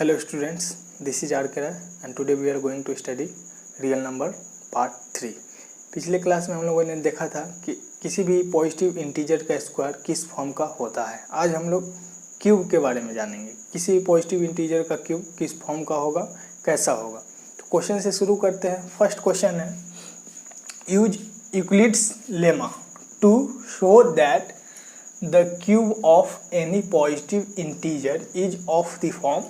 Hello students, this is R. K Rai and today we are going to study real number part 3। पिछले class में हम लोगों ने देखा था कि किसी भी पॉजिटिव इंटीजर का स्क्वायर किस फॉर्म का होता है। आज हम लोग क्यूब के बारे में जानेंगे, किसी भी पॉजिटिव इंटीजर का क्यूब किस फॉर्म का होगा, कैसा होगा। तो क्वेश्चन से शुरू करते हैं। फर्स्ट क्वेश्चन है, use Euclid's lemma to show that the cube of any positive integer is of the form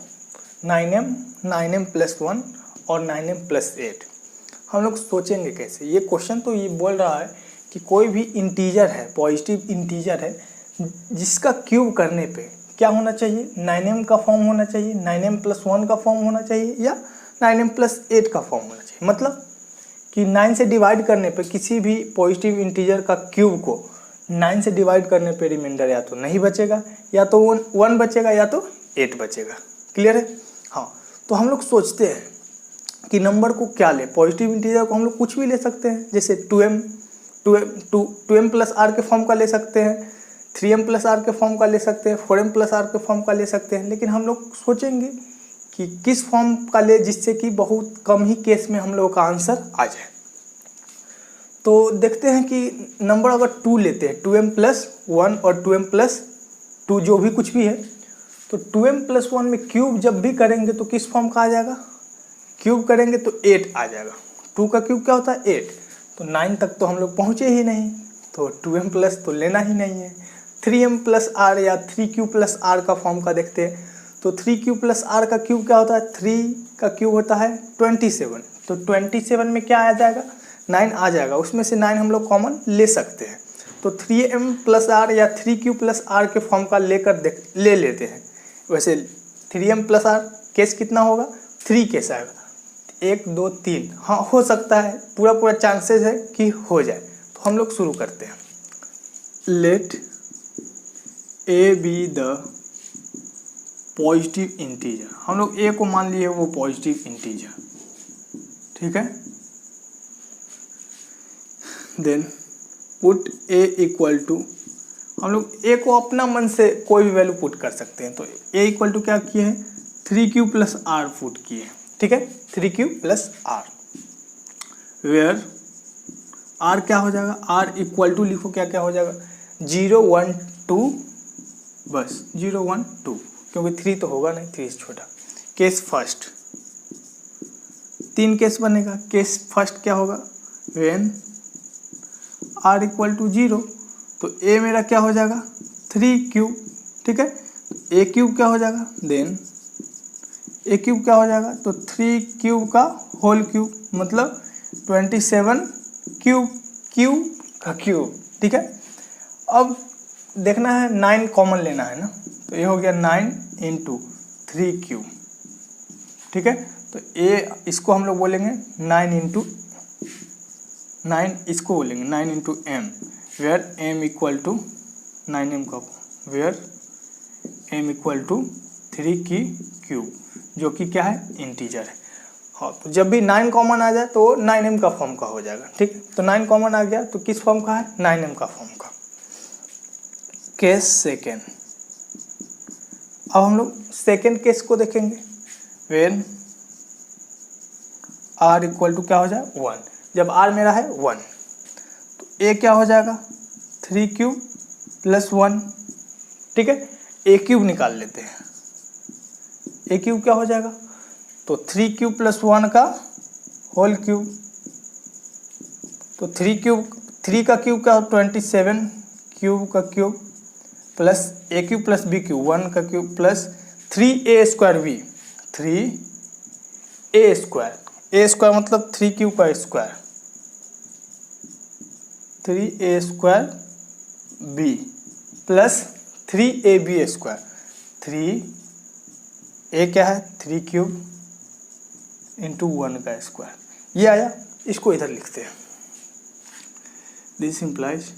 9m plus 1 और 9m plus 8। हम लोग सोचेंगे कैसे। ये क्वेश्चन तो ये बोल रहा है कि कोई भी इंटीजर है, पॉजिटिव इंटीजर है, जिसका क्यूब करने पे क्या होना चाहिए, 9m का फॉर्म होना चाहिए, 9m plus 1 का फॉर्म होना चाहिए या 9m plus 8 का फॉर्म होना चाहिए। मतलब कि 9 से डिवाइड करने पे किसी भी पॉजिटिव इंटीजर का क्यूब को 9 से डिवाइड करने पे रिमाइंडर या तो नहीं बचेगा, या तो 1 बचेगा, या तो 8 बचेगा। क्लियर है? हाँ। तो हम लोग सोचते हैं कि नंबर को क्या ले, पॉजिटिव इंटीजर को हम लोग कुछ भी ले सकते हैं, जैसे 2m प्लस आर के फॉर्म का ले सकते हैं, 3m प्लस आर के फॉर्म का ले सकते हैं, 4m प्लस आर के फॉर्म का ले सकते हैं। लेकिन हम लोग सोचेंगे कि किस फॉर्म का ले जिससे कि बहुत कम ही केस में हम लोगों का आंसर आ जाए। तो देखते हैं कि नंबर अगर 2 लेते हैं, 2m प्लस 1 और 2m प्लस 2 जो भी कुछ भी है, तो 2m प्लस 1 में क्यूब जब भी करेंगे तो किस फॉर्म का आ जाएगा, क्यूब करेंगे तो 8 आ जाएगा। 2 का क्यूब क्या होता है 8, तो 9 तक तो हम लोग पहुँचे ही नहीं, तो 2m प्लस तो लेना ही नहीं है। 3m प्लस आर या 3q प्लस आर का फॉर्म का देखते हैं, तो 3q प्लस आर का क्यूब क्या होता है, 3 का क्यूब होता है 27, तो 27 में क्या आ जाएगा, 9 आ जाएगा। उसमें से 9 हम लोग कॉमन ले सकते हैं, तो 3m प्लस आर या 3q प्लस आर के फॉर्म का लेकर ले लेते हैं। वैसे 3m प्लस आर केस कितना होगा, 3 केस आएगा, 1 2 3। हाँ, हो सकता है, पूरा चांसेस है कि हो जाए। तो हम लोग शुरू करते हैं। Let a be the positive integer. हम लोग ए को मान लिए वो पॉजिटिव इंटीजर, ठीक है। Then put a equal to, हम लोग ए को अपना मन से कोई भी वैल्यू पुट कर सकते हैं। तो ए इक्वल टू क्या किए हैं, 3q प्लस आर पुट किए हैं, ठीक है। 3q plus are, where are क्या हो जाएगा, आर इक्वल टू लिखो, क्या क्या हो जाएगा, 0 1 2, बस 0 1 2, क्योंकि 3 तो होगा नहीं, 3 छोटा। केस फर्स्ट, 3 केस बनेगा। केस फर्स्ट क्या होगा, वेन आर इक्वल टू 0, तो ए मेरा क्या हो जाएगा 3q, ठीक है। ए क्यूब क्या हो जाएगा, देन ए क्यूब क्या हो जाएगा, तो 3q का होल क्यूब, मतलब 27 क्यूब का क्यूब, ठीक है। अब देखना है 9 कॉमन लेना है ना, तो ये हो गया 9 इंटू 3q, ठीक है। तो ए इसको हम लोग बोलेंगे 9 इंटू 9, इसको बोलेंगे 9 into m, where m equal to 9m का, वेयर एम इक्वल टू 3 की क्यूब, जो कि क्या है, इंटीजर है। हाँ, तो जब भी 9 कॉमन आ जाए तो 9m का फॉर्म का हो जाएगा, ठीक। तो 9 कॉमन आ गया तो किस फॉर्म का है, 9m का फॉर्म का। केस सेकेंड, अब हम लोग सेकेंड केस को देखेंगे। वेन आर इक्वल टू क्या हो जाए 1, जब आर मेरा है 1, तो ए क्या हो जाएगा 3q प्लस 1, ठीक है। ए क्यूब निकाल लेते हैं, ए क्यूब क्या हो जाएगा, तो 3q प्लस 1 का होल क्यूब, तो 3 का क्यूब क्या हो 27 क्यूब का cube, plus a cube plus b cube 1 का cube, plus 3a square b, 3a square, a square मतलब 3q का square, 3a square b plus 3ab square, 3a क्या है 3 क्यूब इंटू 1 का स्क्वायर, ये आया। इसको इधर लिखते हैं। This implies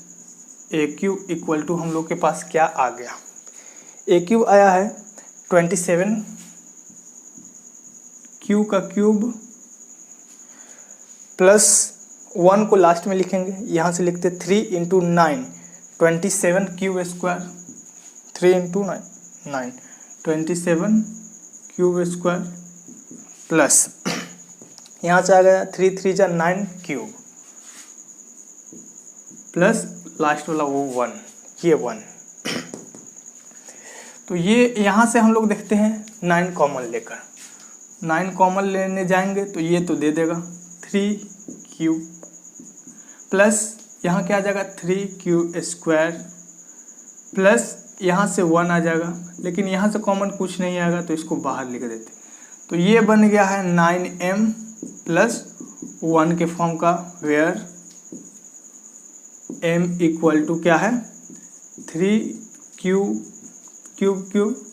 a cube equal to, हम लोग के पास क्या आ गया, ए क्यूब आया है 27 क्यू का क्यूब प्लस 1 को लास्ट में लिखेंगे, यहाँ से लिखते 3 into 9, 27 cube square, 3 into 9, 27 cube square plus यहाँ से आ गया 3 3 जा 9 क्यूब प्लस लास्ट वाला वो 1, ये 1। तो ये यहाँ से हम लोग देखते हैं 9 कॉमन लेकर, 9 कॉमन लेने जाएंगे तो ये तो दे देगा 3 क्यूब प्लस यहाँ क्या आ जाएगा 3 क्यूब स्क्वायर प्लस यहाँ से 1 आ जाएगा, लेकिन यहाँ से कॉमन कुछ नहीं आएगा तो इसको बाहर लिख देते। तो ये बन गया है 9m प्लस 1 के फॉर्म का, वेयर m इक्वल टू क्या है 3 क्यूब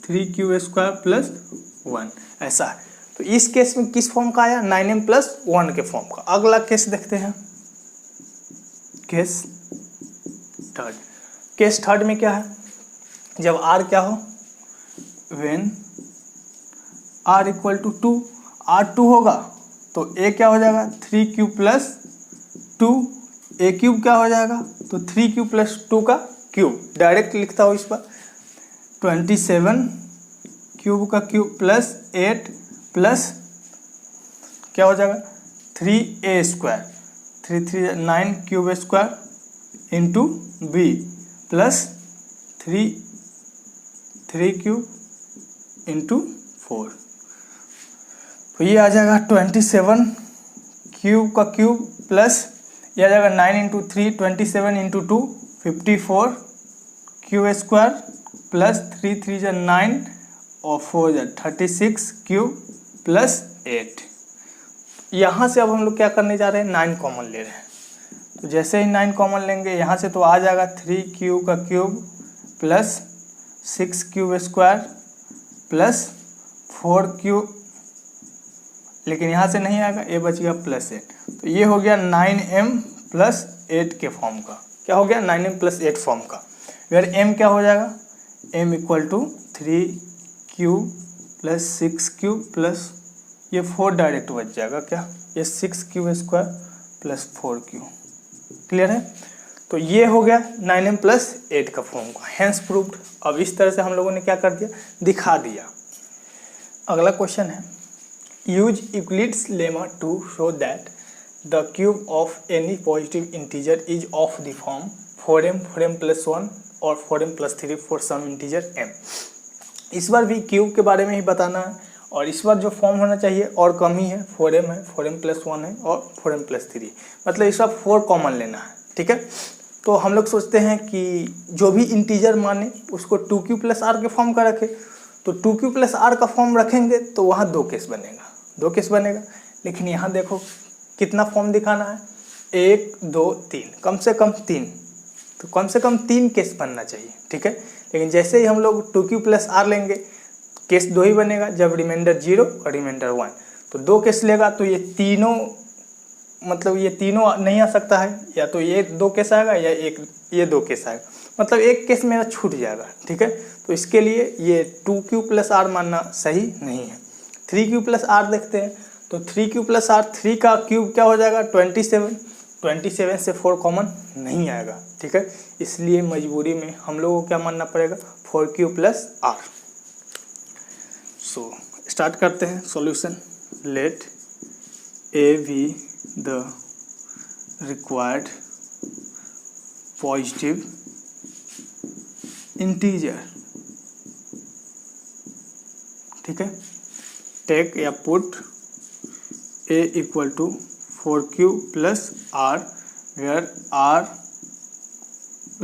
3 क्यूब स्क्वायर प्लस 1, ऐसा है। तो इस केस में किस फॉर्म का आया 9m प्लस 1 के फॉर्म का। अगला केस देखते हैं, केस थर्ड। केस थर्ड में क्या है, जब r क्या हो, when r equal to 2, r 2 होगा तो a क्या हो जाएगा 3 क्यूब प्लस 2, a क्यूब क्या हो जाएगा तो 3 क्यूब प्लस 2 का क्यूब, डायरेक्ट लिखता हूँ इस पर 27 क्यूब का क्यूब प्लस 8 प्लस क्या हो जाएगा 3a square, 3 3 9 cube square into b plus 3 cube into 4। तो ये आ जाएगा 27 क्यूब का क्यूब प्लस ये आ जाएगा 9 into 3 27 into 2 54 cube square plus 3 3 जा 9 और 4 जा 36 क्यूब प्लस 8। यहाँ से अब हम लोग क्या करने जा रहे हैं 9 कॉमन ले रहे हैं। तो जैसे ही 9 कॉमन लेंगे यहाँ से तो आ जाएगा 3 क्यूब का cube plus 6 cube square plus 4 cube, लेकिन यहाँ से नहीं आएगा, ये बच गया प्लस 8। तो ये हो गया 9m प्लस 8 के फॉर्म का। क्या हो गया 9m प्लस 8 फॉर्म का, वेयर m क्या हो जाएगा m equal to 3 cube plus 6 cube plus ये 4 डायरेक्ट बच जाएगा, क्या ये 6 cube square plus 4 cube. Clear है। तो ये हो गया 9m प्लस 8 का फॉर्म का, हैंस प्रूव्ड। अब इस तरह से हम लोगों ने क्या कर दिया, दिखा दिया। अगला क्वेश्चन है, use Euclid's lemma to show that the cube of any positive integer is of the form 4m plus 1 और 4m plus 3 for some integer m। इस बार भी क्यूब के बारे में ही बताना है और इस बार जो फॉर्म होना चाहिए और कम ही है, 4m है, 4m प्लस 1 है और 4m प्लस 3, मतलब इस बार 4 कॉमन लेना है। ठीक है। तो हम लोग सोचते हैं कि जो भी इंटीजर माने उसको 2q प्लस r के फॉर्म का रखें, तो 2q प्लस r का फॉर्म रखेंगे तो वहाँ 2 केस बनेगा, लेकिन यहाँ देखो कितना फॉर्म दिखाना है 1 2 3, कम से कम 3, तो कम से कम 3 केस बनना चाहिए। ठीक है। लेकिन जैसे ही हम लोग 2q प्लस r लेंगे केस 2 ही बनेगा, जब रिमाइंडर 0 और रिमाइंडर 1, तो 2 केस लेगा तो ये तीनों, मतलब ये तीनों नहीं आ सकता है, या तो ये 2 केस आएगा या ये 2 केस आएगा, मतलब एक केस मेरा छूट जाएगा। ठीक है। तो इसके लिए ये 2q प्लस r मानना सही नहीं है। 3q प्लस r देखते हैं, तो 3q प्लस r, 3 का क्यूब क्या हो जाएगा 27 से 4 कॉमन नहीं आएगा। ठीक है। इसलिए मजबूरी में हम लोगों को क्या मानना पड़ेगा 4q प्लस r। सो स्टार्ट करते हैं solution. Let a be the required positive integer। ठीक है। टेक या put a equal to 4q plus r, where r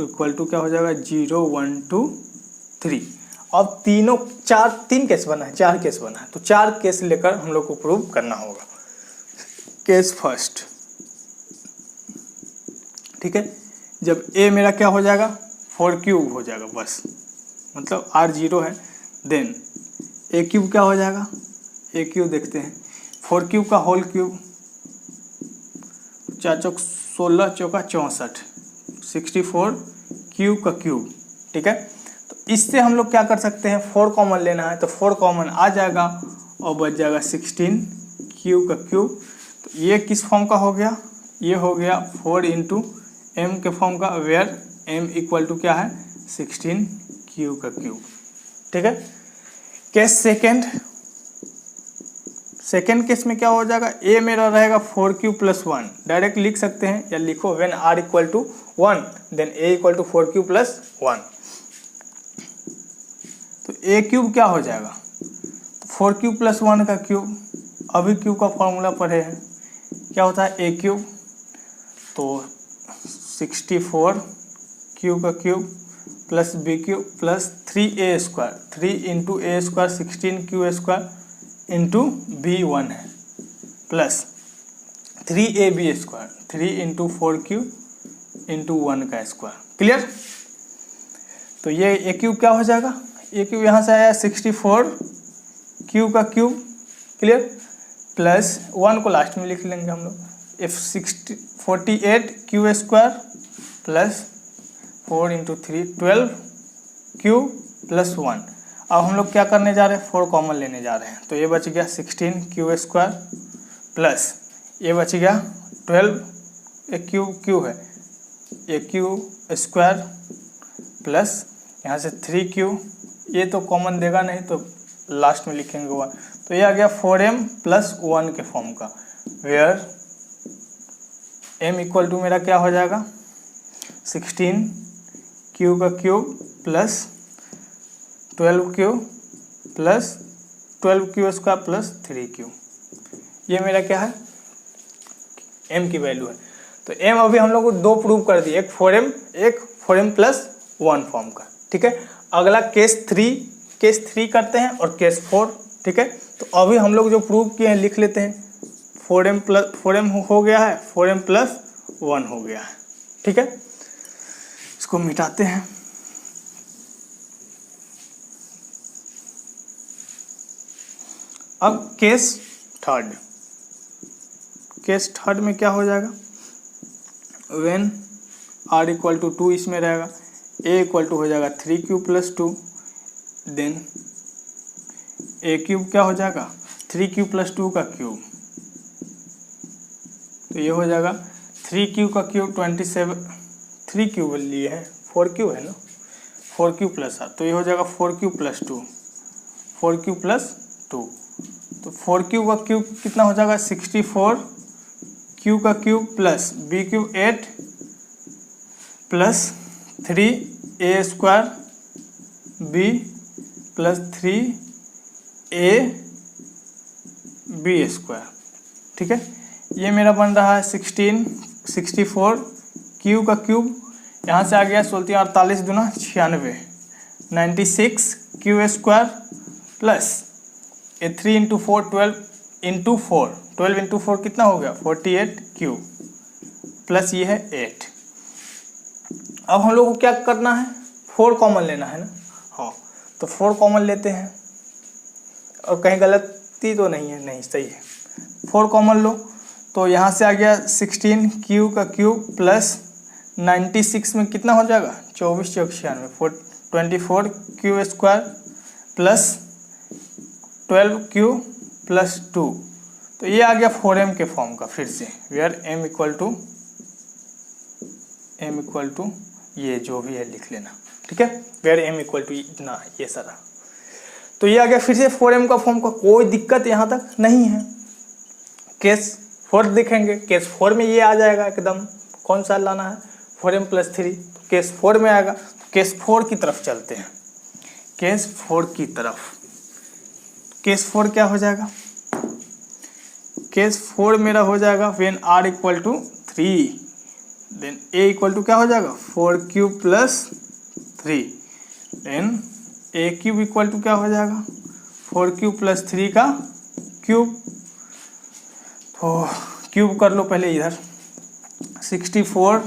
equal to क्या हो जाएगा 0 1 2 3। अब तीन केस बना है, 4 केस बना है, तो 4 केस लेकर हम लोग को प्रूव करना होगा। Case first. ठीक है। जब a मेरा क्या हो जाएगा 4 क्यूब हो जाएगा बस, मतलब r 0 है, देन a क्यूब क्या हो जाएगा, a क्यूब देखते हैं 4 क्यूब का होल क्यूब, 4 चौक 16 चौका 64, 64 क्यूब का क्यूब। ठीक है। तो इससे हम लोग क्या कर सकते हैं, 4 कॉमन लेना है, तो 4 कॉमन आ जाएगा और बच जाएगा 16 क्यूब का क्यूब। तो ये किस फॉर्म का हो गया, ये हो गया 4 इंटू m के फॉर्म का, वेयर m इक्वल टू क्या है 16 क्यूब का क्यूब। ठीक है। केस सेकेंड, सेकेंड केस में क्या हो जाएगा, ए मेरा रहेगा 4q + 1, डायरेक्ट लिख सकते हैं या लिखो when r = 1 then a = 4q + 1। तो a क्यूब क्या हो जाएगा, 4q + 1 का क्यूब, अभी क्यूब का फॉर्मूला पढ़े हैं, क्या होता है a क्यूब, तो 64 q का cube plus b cube plus 3a², 3 × a² 16q² into b1 है प्लस 3ab², 3 × 4q इंटू 1 का स्क्वायर। क्लियर। तो ये ए क्यूब क्या हो जाएगा, ए क्यूब यहाँ से आया 64 क्यू का क्यूब, क्लियर, प्लस 1 को लास्ट में लिख लेंगे हम लोग, if 48 q² plus 4 × 3 12 q plus 1। अब हम लोग क्या करने जा रहे हैं, 4 कॉमन लेने जा रहे हैं, तो ये बच गया 16 q² प्लस ये बच गया 12, एक क्यू है, एक q² प्लस यहाँ से 3q, ये तो कॉमन देगा नहीं तो लास्ट में लिखेंगे 1, तो ये आ गया 4m + 1 के फॉर्म का, वेयर m = मेरा क्या हो जाएगा 16 q का cube plus 12q plus 12q² plus 3q, ये मेरा क्या है m की वैल्यू है। तो m अभी हम लोग को दो प्रूव कर दिए, एक 4m + 1 फॉर्म का, ठीक है। अगला केस 3 करते हैं और केस 4, ठीक है। तो अभी हम लोग जो प्रूव किए हैं लिख लेते हैं, 4m हो गया है, 4m + 1 हो गया है, ठीक है। इसको मिटाते हैं। अब केस थर्ड में क्या हो जाएगा, व्हेन r = 2 इसमें रहेगा, a = हो जाएगा 3q + 2, देन a क्यूब क्या हो जाएगा 3q + 2 का क्यूब, तो ये हो जाएगा 3q का क्यूब 27, 3q लिए है 4q है ना, 4q + 8, तो ये हो जाएगा 4q + 2, 4q + 2, तो 4q का क्यूब कितना हो जाएगा 64 q का cube plus b cube 8 plus 3a² b plus 3ab², ठीक है। ये मेरा बन रहा है 64 q का क्यूब, यहाँ से आ गया 16 48 दूना 96, 96 q² प्लस 3 × 4 12 × 4 कितना हो गया 48 q प्लस ये है 8। अब हम लोग को क्या करना है, 4 कॉमन लेना है ना, हाँ, तो 4 कॉमन लेते हैं, और कहीं गलती तो नहीं है, नहीं सही है, 4 कॉमन लो, तो यहाँ से आ गया 16 q का क्यूब प्लस 96 में कितना हो जाएगा 24 × 96 24 q² प्लस 12q प्लस 2, तो ये आ गया 4m के फॉर्म का, फिर से वेयर m इक्वल ये जो भी है लिख लेना, ठीक है, वेयर m इक्वल इतना, ये सारा, तो ये आ गया फिर से 4m का फॉर्म का, कोई दिक्कत यहाँ तक नहीं है। केस 4 देखेंगे, केस 4 में ये आ जाएगा एकदम, कौन सा लाना है 4m + 3, केस 4 में आएगा, केस 4 की तरफ चलते हैं, केस 4 की तरफ। केस 4 क्या हो जाएगा, केस 4 मेरा हो जाएगा व्हेन r = 3 देन a = क्या हो जाएगा 4q + 3, देन a क्यूब = क्या हो जाएगा 4q + 3 का क्यूब, तो क्यूब कर लो पहले इधर, 64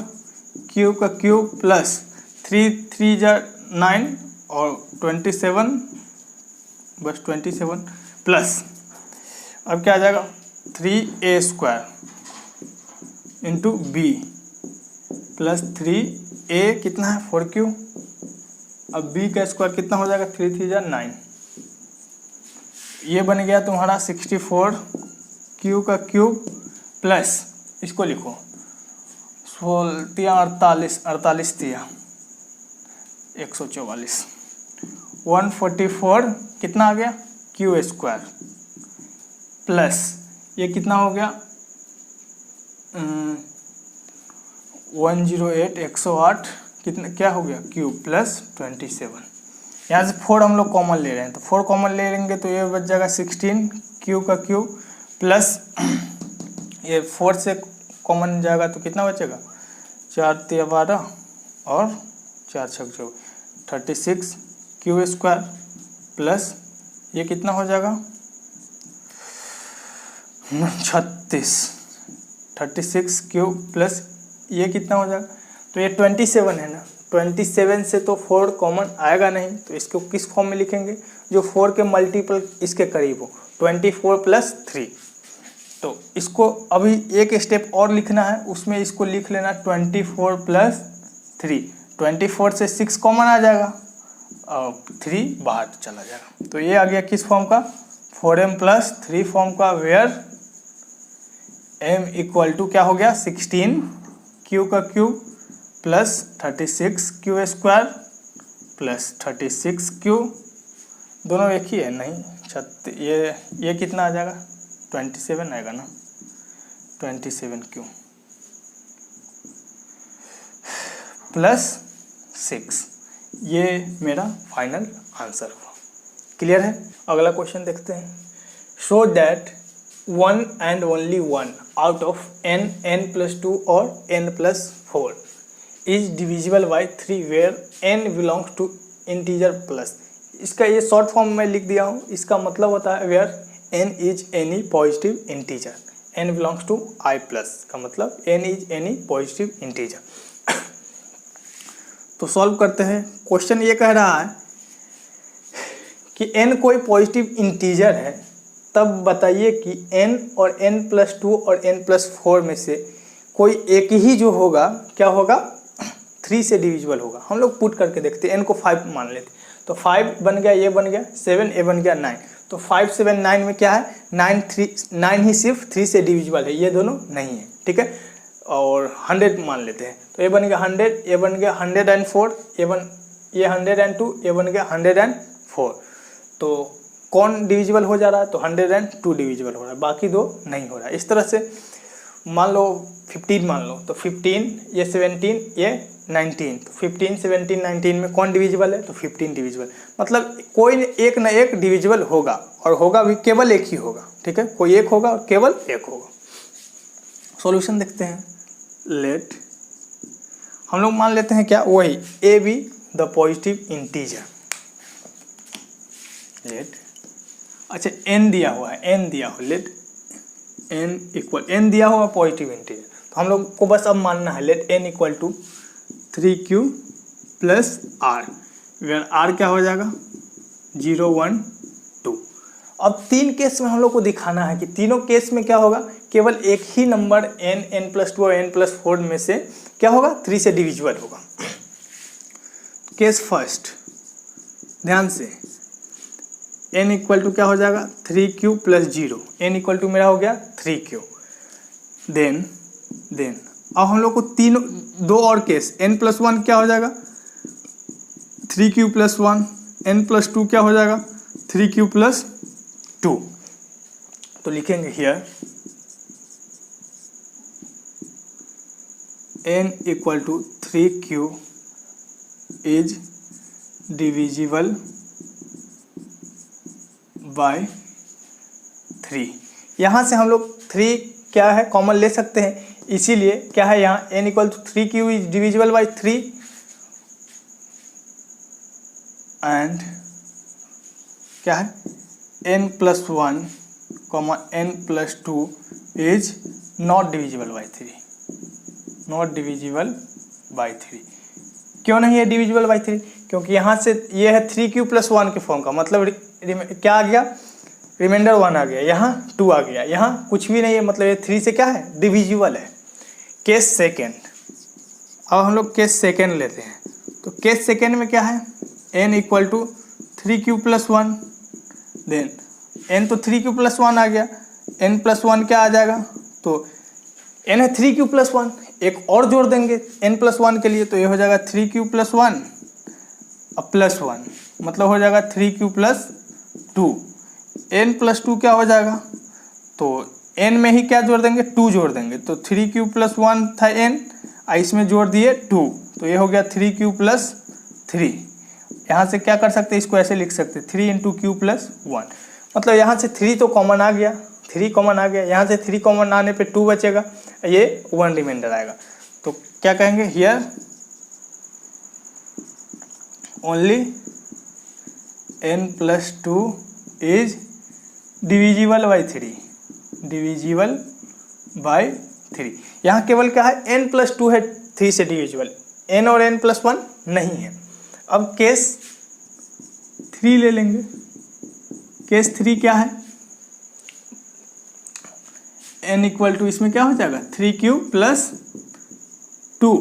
q का क्यूब प्लस 3 3 9 और 27 बस 27 प्लस, अब क्या आ जाएगा 3a² into b plus 3a कितना है 4q, अब b का स्क्वायर कितना हो जाएगा 3 3 9, ये बन गया तुम्हारा 64 q का क्यूब प्लस, इसको लिखो 16 48 दिया 144, 144 कितना आ गया q² प्लस ये कितना हो गया 108 108 कितना क्या हो गया क्यूब प्लस 27। यहाँ से 4 हम लोग कॉमन ले रहे हैं तो 4 कॉमन ले लेंगे तो ये बच जाएगा 16 क्यूब का क्यूब प्लस ये 4 से कॉमन जाएगा तो कितना बचेगा 4 तिया 12 और 4 छक 36 क्यू स्क्वायर प्लस ये कितना हो जाएगा 36 क्यूब प्लस ये कितना हो जाएगा तो ये 27 है ना 27 से तो 4 कॉमन आएगा नहीं तो इसको किस फॉर्म में लिखेंगे जो 4 के मल्टीपल इसके करीब हो 24 प्लस 3। तो इसको अभी एक स्टेप और लिखना है उसमें इसको लिख लेना 24 प्लस 3। 24 से 6 कॉमन आ जाएगा और 3 बाहर चला जाएगा तो ये आ गया किस फॉर्म का 4m प्लस 3 फॉर्म का वेयर m इक्वल टू क्या हो गया 16 क्यू का cube plus 36 Q square plus 36 Q दोनों एक ही है नहीं ये कितना आ जाएगा 27 आएगा ना 27 क्यू प्लस 6 ये मेरा फाइनल आंसर हुआ। क्लियर है। अगला क्वेश्चन देखते हैं। Show that 1 and only 1 out of n+2 और n+4 is divisible by 3 where n belongs to integer plus। इसका ये शॉर्ट फॉर्म में लिख दिया हूँ। इसका मतलब होता है where n is any positive integer, n belongs to i plus का मतलब n is any positive integer। तो सॉल्व करते हैं। क्वेश्चन ये कह रहा है कि n कोई पॉजिटिव इंटीजर है तब बताइए कि n और n+2 और n+4 में से कोई एक ही जो होगा क्या होगा 3 से डिविजिबल होगा। हम लोग पुट करके देखते हैं। n को 5 मान लेते तो 5 बन गया, ये बन गया 7, ये बन गया 9। तो 5 7 9 में क्या है 9 ही सिर्फ 3 से डिविजिबल है, ये दोनों नहीं है। ठीक है। और 100 मान लेते हैं तो ये बन गया 100, ये बन गया 104, ये 102, ये बन गया 104। तो कौन डिविजिबल हो जा रहा है तो 102 डिविजिबल हो रहा है, बाकी दो नहीं हो रहा है। इस तरह से मान लो 15 मान लो तो 15, ये 17, ये 19। तो 15 17 19 में कौन डिविजिबल है तो 15 डिविजिबल। मतलब कोई एक न एक डिविजिबल होगा और होगा भी केवल एक ही होगा। ठीक है, कोई एक होगा और केवल एक होगा। सॉल्यूशन देखते हैं। लेट हम लोग मान लेते हैं क्या वही a be the positive integer. Let अच्छा n दिया हुआ है, n दिया हुआ, लेट n इक्वल n दिया हुआ पॉजिटिव इंटीजर। तो हम लोग को बस अब मानना है let n equal to 3q plus r, where r क्या हो जाएगा 0 1 2। अब 3 केस में हम लोग को दिखाना है कि तीनों केस में क्या होगा केवल एक ही नंबर n+2 और n+4 में से क्या होगा 3 से डिविजिबल होगा। केस फर्स्ट ध्यान से n इक्वल टू क्या हो जाएगा 3q plus 0, n equal to मेरा हो गया 3q। देन अब हम लोग को तीनों दो और केस n+1 क्या हो जाएगा 3q प्लस 1, n+2 क्या हो जाएगा 3q प्लस 2। तो लिखेंगे here n equal to 3q is divisible by 3। यहाँ से हम लोग 3 क्या है कॉमन ले सकते हैं, इसीलिए क्या है यहाँ n equal to 3q is divisible by 3 and क्या है n+1 n+2 is not divisible by 3, not divisible by 3। क्यों नहीं है डिविजिबल बाय 3? क्योंकि यहाँ से ये है 3q प्लस 1 के फॉर्म का, मतलब क्या आ गया रिमाइंडर 1 आ गया, यहाँ 2 आ गया, यहाँ कुछ भी नहीं है, मतलब ये 3 से क्या है डिविजिबल है। केस सेकेंड, अब हम लोग केस सेकेंड लेते हैं। तो केस सेकेंड में क्या है n equal to 3q plus 1, then n तो 3q प्लस 1 आ गया, n+1 क्या आ जाएगा तो n है 3q प्लस 1, एक और जोड़ देंगे n+1 के लिए तो ये हो जाएगा 3q प्लस 1 अब प्लस 1, मतलब हो जाएगा 3q प्लस 2। n+2 क्या हो जाएगा तो n में ही क्या जोड़ देंगे, 2 जोड़ देंगे, तो 3q + 1 था n, इसमें जोड़ दिए 2, तो ये हो गया 3q + 3। यहाँ से क्या कर सकते हैं, इसको ऐसे लिख सकते हैं 3 × q + 1, मतलब यहाँ से 3 तो कॉमन आ गया, 3 कॉमन आ गया, यहाँ से 3 कॉमन आने पे 2 बचेगा, ये 1 रिमाइंडर आएगा। तो क्या कहेंगे, here only n + 2 is divisible by 3, divisible by 3। यहाँ केवल क्या है, n + 2 है 3 से डिविजिबल, n और n + 1 नहीं है। अब केस 3 ले लेंगे, केस 3 क्या है, n = इसमें क्या हो जाएगा 3q + 2,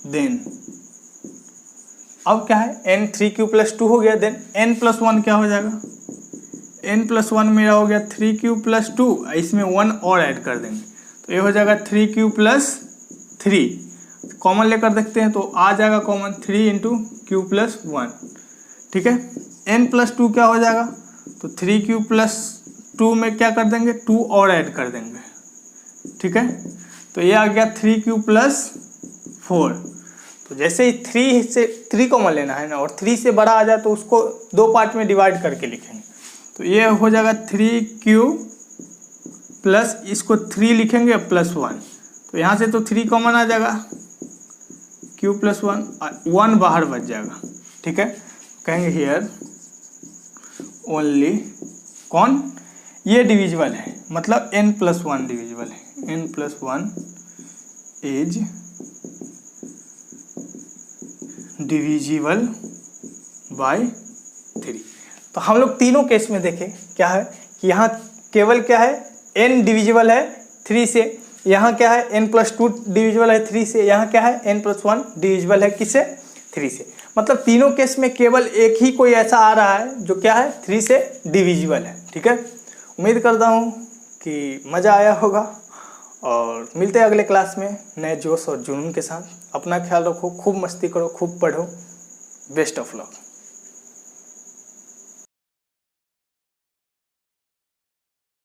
देन अब क्या है n 3q + 2 हो गया, देन n + 1 क्या हो जाएगा, n + 1 मेरा हो गया 3q + 2, इसमें 1 और ऐड कर देंगे, तो ये हो जाएगा 3q + 3, कॉमन लेकर देखते हैं तो आ जाएगा कॉमन 3 × q + 1, ठीक है। n + 2 क्या हो जाएगा, तो 3q + 2 में क्या कर देंगे, 2 और ऐड कर देंगे, ठीक है। तो ये आ गया 3q + 4। तो जैसे ही 3 से 3 कॉमन लेना है ना, और 3 से बड़ा आ जाए तो उसको 2 पार्ट में डिवाइड करके लिखेंगे, तो ये हो जाएगा 3q प्लस इसको 3 लिखेंगे +1, तो यहाँ से तो 3 कॉमन आ जाएगा, q + 1 बाहर बच जाएगा, ठीक है। कहेंगे हियर ओनली, कौन, ये डिविजिबल है, मतलब n + 1 डिविजिबल है, n + 1 इज डिविजिबल बाय 3। तो हम लोग तीनों केस में देखें क्या है कि यहाँ केवल क्या है, n डिविजिबल है 3 से, यहाँ क्या है n + 2 डिविजिबल है 3 से, यहाँ क्या है n + 1 डिविजिबल है किससे, 3 से। मतलब तीनों केस में केवल एक ही कोई ऐसा आ रहा है जो क्या है 3 से डिविजिबल है, ठीक है। उम्मीद करता हूँ कि मज़ा आया होगा, और मिलते हैं अगले क्लास में नए जोश और जुनून के साथ। अपना ख्याल रखो, खूब मस्ती करो, खूब पढ़ो, बेस्ट ऑफ लक।